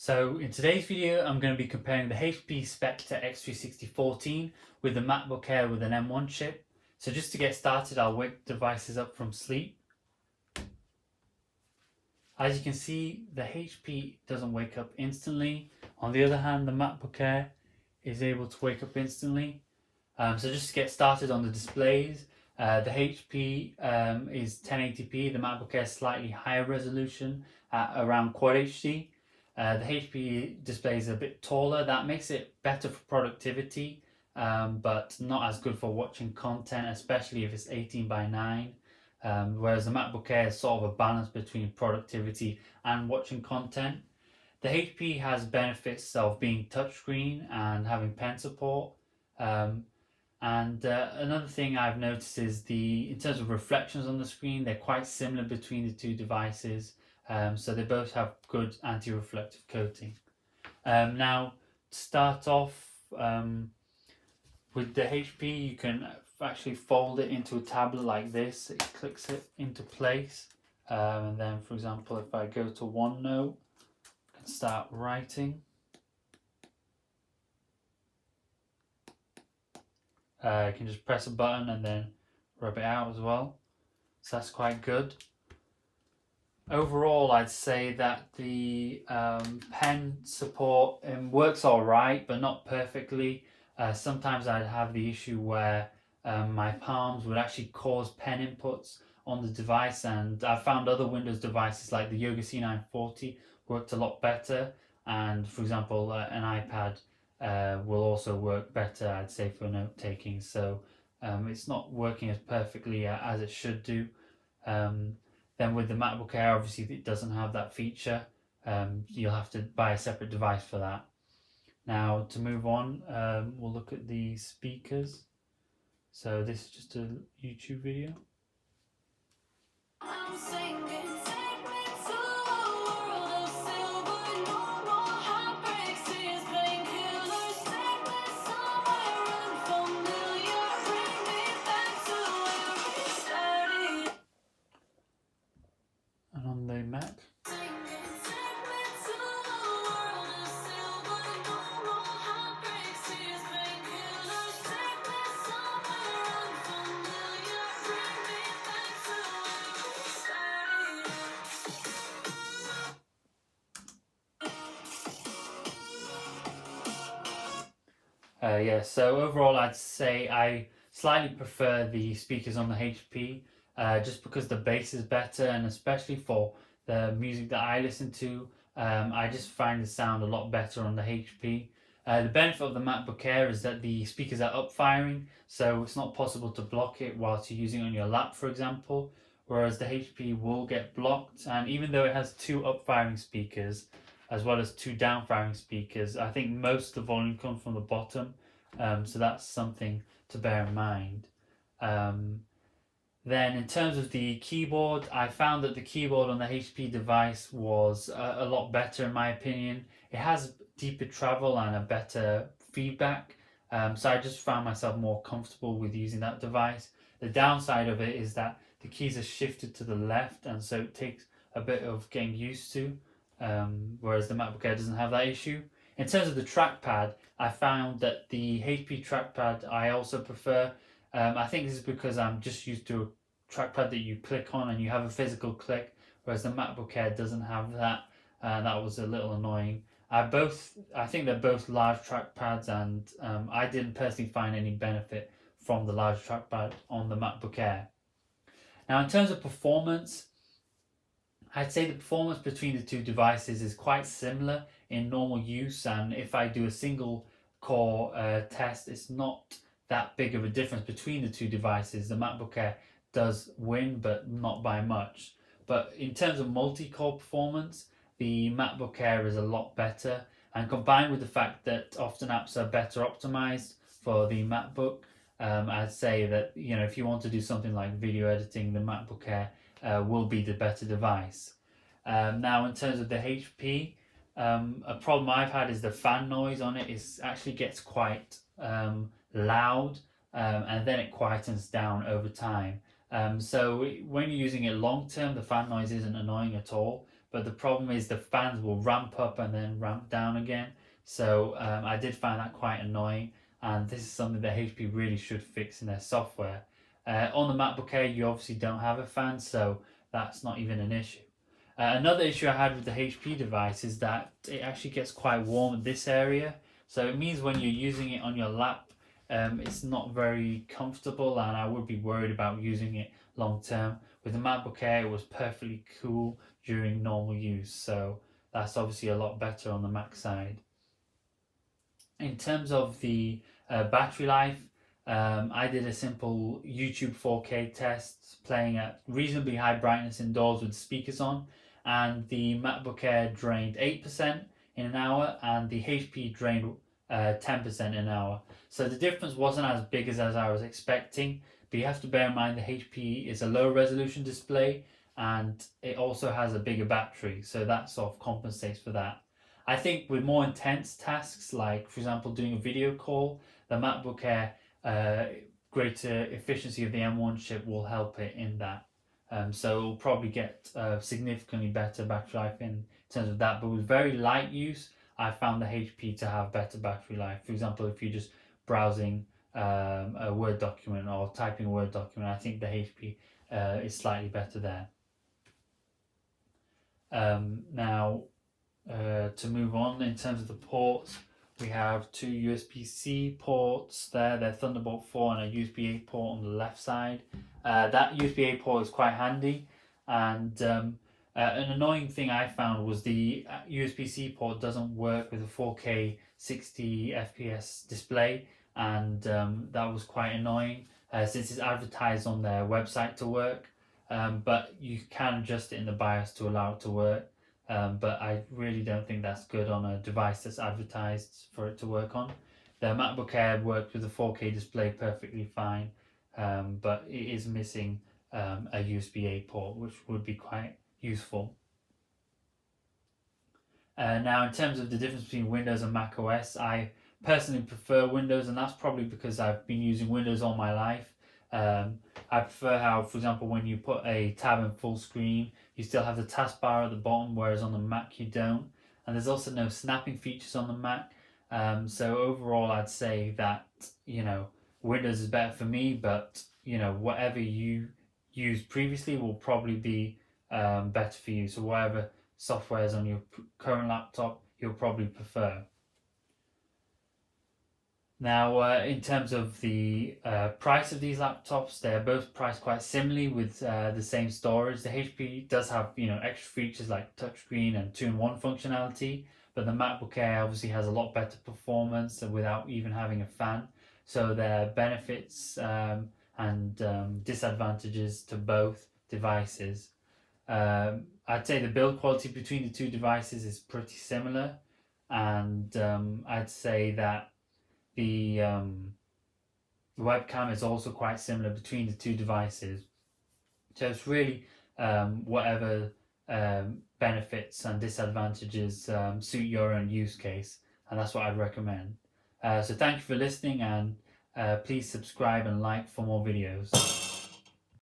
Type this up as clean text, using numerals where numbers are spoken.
So in today's video, I'm going to be comparing the HP Spectre x360 14 with the MacBook Air with an M1 chip. So just to get started, I'll wake the devices up from sleep. As you can see, the HP doesn't wake up instantly. On the other hand, the MacBook Air is able to wake up instantly. So just to get started on the displays, the HP is 1080p, the MacBook Air is slightly higher resolution at around Quad HD. The HP display is a bit taller. That makes it better for productivity, but not as good for watching content, especially if it's 18:9. Whereas the MacBook Air is sort of a balance between productivity and watching content. The HP has benefits of being touchscreen and having pen support. Another thing I've noticed is in terms of reflections on the screen, they're quite similar between the two devices. So they both have good anti-reflective coating. Now, to start off with the HP, you can actually fold it into a tablet like this. It clicks it into place. And then, for example, if I go to OneNote, I can start writing. You can just press a button and then rub it out as well. So that's quite good. Overall, I'd say that the pen support works all right, but not perfectly. Sometimes I'd have the issue where my palms would actually cause pen inputs on the device, and I found other Windows devices like the Yoga C940 worked a lot better. And for example, an iPad will also work better, I'd say, for note taking. So it's not working as perfectly as it should do. Then with the MacBook Air, obviously it doesn't have that feature. You'll have to buy a separate device for that. Now to move on, we'll look at the speakers. So this is just a YouTube video. And on the Mac. So overall I'd say I slightly prefer the speakers on the HP just because the bass is better, and especially for the music that I listen to, I just find the sound a lot better on the HP. The benefit of the MacBook Air is that the speakers are up-firing, so it's not possible to block it whilst you're using it on your lap, for example, whereas the HP will get blocked. And even though it has two up-firing speakers as well as two down-firing speakers, I think most of the volume comes from the bottom, so that's something to bear in mind. Then in terms of the keyboard, I found that the keyboard on the HP device was a lot better in my opinion. It has deeper travel and a better feedback, so I just found myself more comfortable with using that device. The downside of it is that the keys are shifted to the left, and so it takes a bit of getting used to, whereas the MacBook Air doesn't have that issue. In terms of the trackpad, I found that the HP trackpad I also prefer. I think this is because I'm just used to a trackpad that you click on and you have a physical click, whereas the MacBook Air doesn't have that. That was a little annoying. I think they're both large trackpads, and I didn't personally find any benefit from the large trackpad on the MacBook Air. Now, in terms of performance, I'd say the performance between the two devices is quite similar in normal use, and if I do a single core test, it's not that big of a difference between the two devices. The MacBook Air does win, but not by much. But in terms of multi-core performance, the MacBook Air is a lot better, and combined with the fact that often apps are better optimized for the MacBook, I'd say that, you know, if you want to do something like video editing, the MacBook Air will be the better device. Now, in terms of the HP, a problem I've had is the fan noise on it actually gets quite loud, and then it quietens down over time. So when you're using it long term, the fan noise isn't annoying at all. but the problem is the fans will ramp up and then ramp down again. So I did find that quite annoying, and this is something that HP really should fix in their software. On the MacBook Air, you obviously don't have a fan, so that's not even an issue. Another issue I had with the HP device is that it actually gets quite warm in this area. So it means when you're using it on your lap, it's not very comfortable, and I would be worried about using it long term. With the MacBook Air, it was perfectly cool during normal use, so that's obviously a lot better on the Mac side. In terms of the battery life, I did a simple YouTube 4K test playing at reasonably high brightness indoors with speakers on, and the MacBook Air drained 8% in an hour, and the HP drained 10% in an hour. So the difference wasn't as big as I was expecting, but you have to bear in mind the HP is a low resolution display, and it also has a bigger battery, so that sort of compensates for that. I think with more intense tasks, like for example doing a video call, the MacBook Air greater efficiency of the M1 chip will help it in that. So it will probably get significantly better battery life in terms of that. But with very light use, I found the HP to have better battery life. For example, if you're just browsing a Word document or typing a Word document, I think the HP is slightly better there. Now, to move on, in terms of the ports, we have two USB-C ports there. They're Thunderbolt 4 and a USB-A port on the left side. That USB-A port is quite handy, and an annoying thing I found was the USB-C port doesn't work with a 4K 60 FPS display, and that was quite annoying since it's advertised on their website to work, but you can adjust it in the BIOS to allow it to work. But I really don't think that's good on a device that's advertised for it to work on. The MacBook Air worked with a 4K display perfectly fine, but it is missing a USB-A port, which would be quite useful. Now, in terms of the difference between Windows and Mac OS, I personally prefer Windows, and that's probably because I've been using Windows all my life. I prefer how, for example, when you put a tab in full screen, you still have the taskbar at the bottom, whereas on the Mac you don't. And there's also no snapping features on the Mac. So overall, I'd say that, Windows is better for me, but, whatever you used previously will probably be better for you. So whatever software is on your current laptop, you'll probably prefer. Now, in terms of the price of these laptops, they're both priced quite similarly with the same storage. The HP does have, extra features like touchscreen and 2-in-1 functionality, but the MacBook Air obviously has a lot better performance without even having a fan. So there are benefits and disadvantages to both devices. I'd say the build quality between the two devices is pretty similar, and I'd say that the webcam is also quite similar between the two devices. So it's really whatever benefits and disadvantages suit your own use case, and that's what I'd recommend. So thank you for listening, and please subscribe and like for more videos.